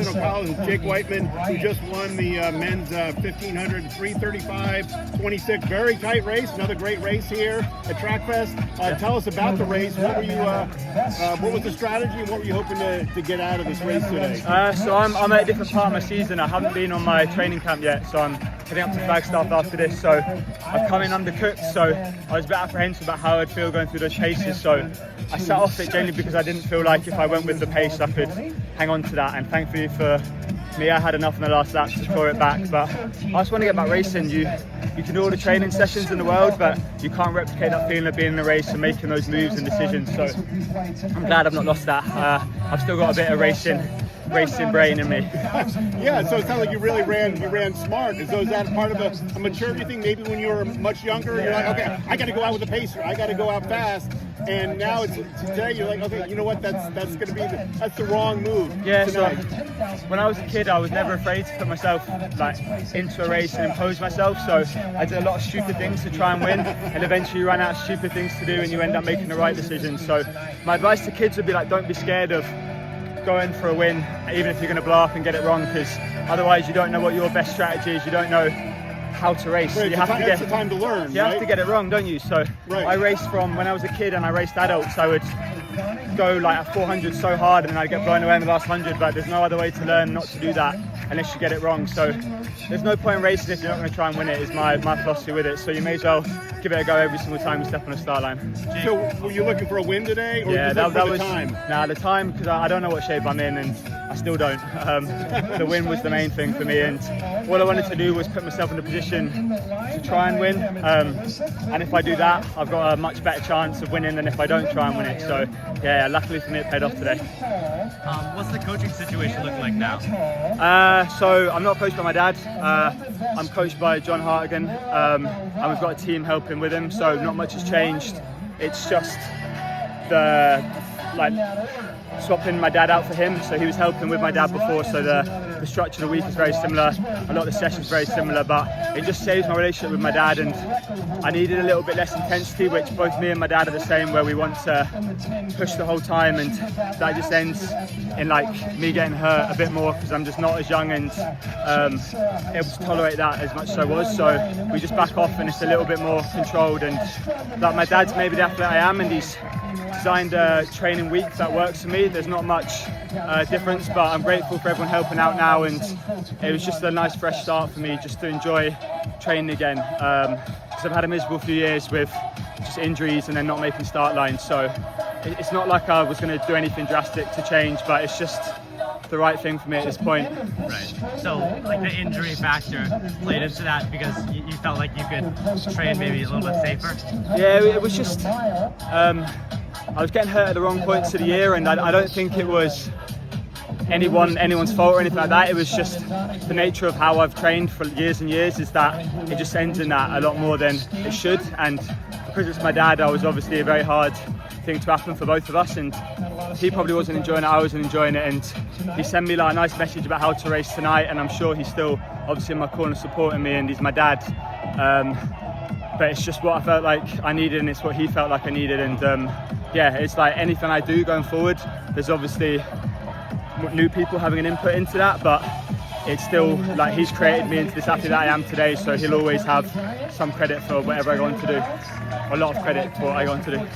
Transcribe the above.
College, Jake Wightman, who just won the men's 1500 335 26. Very tight race. Another great race here at Track Fest. Tell us about the race. What were you? What was the strategy, and what were you hoping to get out of this race today? So I'm at a different part of my season. I haven't been on my training camp yet, so I'm heading up to Flagstaff after this. So I've come in undercooked, so I was a bit apprehensive about how I'd feel going through those paces. So I set off it generally because I didn't feel like if I went with the pace I could hang on to that, and thankfully for me I had enough in the last lap to claw it back. But I just want to get back racing. You can do all the training sessions in the world, but you can't replicate that feeling of being in a race and making those moves and decisions. So I'm glad I've not lost that. I've still got a bit of racing brain in me. Yeah, so it sounds like you ran smart. So is that part of a maturity thing? Maybe when you were much younger, you're like, okay, I got to go out with a pacer. I got to go out fast. And now today you're like, okay, you know what? That's going to be that's the wrong move. Yeah. Tonight. So when I was a kid, I was never afraid to put myself like into a race and impose myself. So I did a lot of stupid things to try and win, and eventually you run out of stupid things to do, and you end up making the right decision. So my advice to kids would be like, don't be scared of going for a win, even if you're going to blow up and get it wrong, because otherwise you don't know what your best strategy is. You don't know how to race. Right, you have to that's the time to learn. You have to get it wrong, don't you? So right. I raced from when I was a kid and I raced adults. I would go like at 400 so hard and then I'd get blown away in the last 100, but there's no other way to learn not to do that unless you get it wrong. So there's no point in racing if you're not going to try and win it, is my philosophy with it. So you may as well give it a go every single time you step on a start line. So were you looking for a win today, or yeah, that was the time? Nah, the time, because I don't know what shape I'm in, and I still don't. The win was the main thing for me, and all I wanted to do was put myself in a position to try and win. And if I do that, I've got a much better chance of winning than if I don't try and win it. So yeah, luckily for me, it paid off today. What's the coaching situation look like now? So I'm not coached by my dad. I'm coached by John Hartigan, and we've got a team helping with him. So not much has changed. It's just the swapping my dad out for him. So he was helping with my dad before. So the structure of the week is very similar. A lot of the sessions very similar, but it just saves my relationship with my dad. And I needed a little bit less intensity, which both me and my dad are the same, where we want to push the whole time, and that just ends in like me getting hurt a bit more because I'm just not as young and able to tolerate that as much as I was. So we just back off and it's a little bit more controlled, and like my dad's maybe the athlete I am, and he's designed a training week that works for me. There's not much difference, but I'm grateful for everyone helping out now, and it was just a nice fresh start for me just to enjoy training again, because I've had a miserable few years with just injuries and then not making start lines. So it's not like I was going to do anything drastic to change, but it's just the right thing for me at this point. Right. So like the injury factor played into that because you felt like you could train maybe a little bit safer? Yeah, it was just I was getting hurt at the wrong points of the year, and I don't think it was anyone's fault or anything like that. It was just the nature of how I've trained for years and years, is that it just ends in that a lot more than it should. And because it's my dad, I was obviously a very hard thing to happen for both of us, and he probably wasn't enjoying it, I wasn't enjoying it, and he sent me like a nice message about how to race tonight, and I'm sure he's still obviously in my corner supporting me, and he's my dad. But it's just what I felt like I needed, and it's what he felt like I needed. And yeah, it's like anything I do going forward, there's obviously new people having an input into that, but it's still like he's created me into this athlete that I am today, so he'll always have some credit for whatever I go on to do, a lot of credit for what I go on to do.